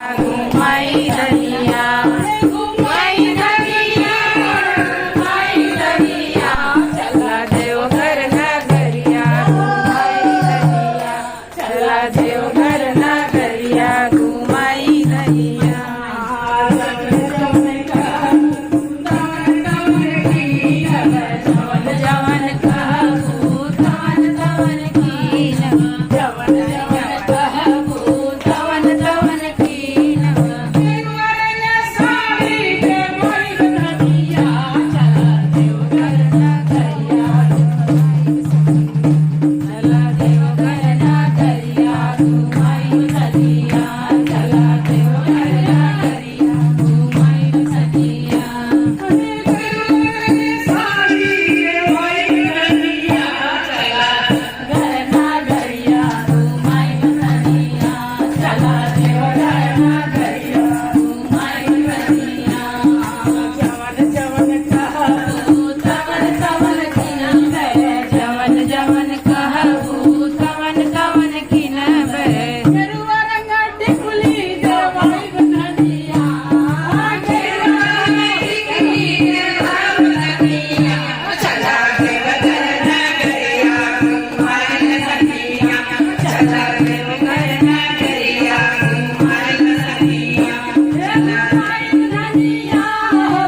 घुमाई दरिया घुमाई दरिया घुमाई दरिया चला देवघर नगरिया घुमाई दरिया चला देवघर नगरिया घुमाई दरिया जवन जवन कहू तवन तवन कीन जवन जवन कहू तवन तवन कीन तिरुवरन स्वामी के मोहि नदिया चला देवघर नगरिया चला देवघर नगरिया घुमाई दरिया चला देवघर नगरिया घुमाई दरिया जवन कहू तवन तवन किनबे गेरुआ रंग टिकुली देवाई नदिया गेरुआ टिकुली देवाई नदिया चला देवघर नगरिया घुमाई दरिया चला देवघर नगरिया घुमाई दरिया घुमाई दरिया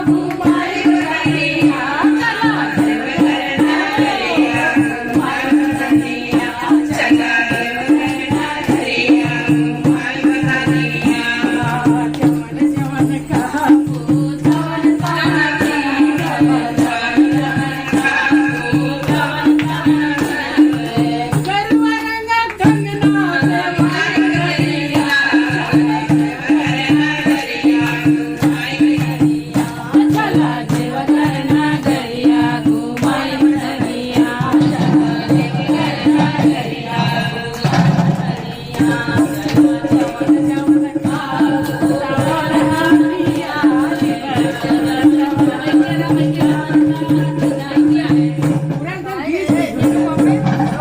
घुमाई दरिया चला देवघर नगरिया घुमाई दरिया चला देवघर नगरिया घुमाई दरिया जवन जवन कहू तवन तवन कीनबे जवन जवन कहू तवन तवन कीनबे गेरुआ रंग कंगना देवाई दरिया चला देवघर नगरिया घुमाई दरिया चला देवघर नगरिया घुमाई दरिया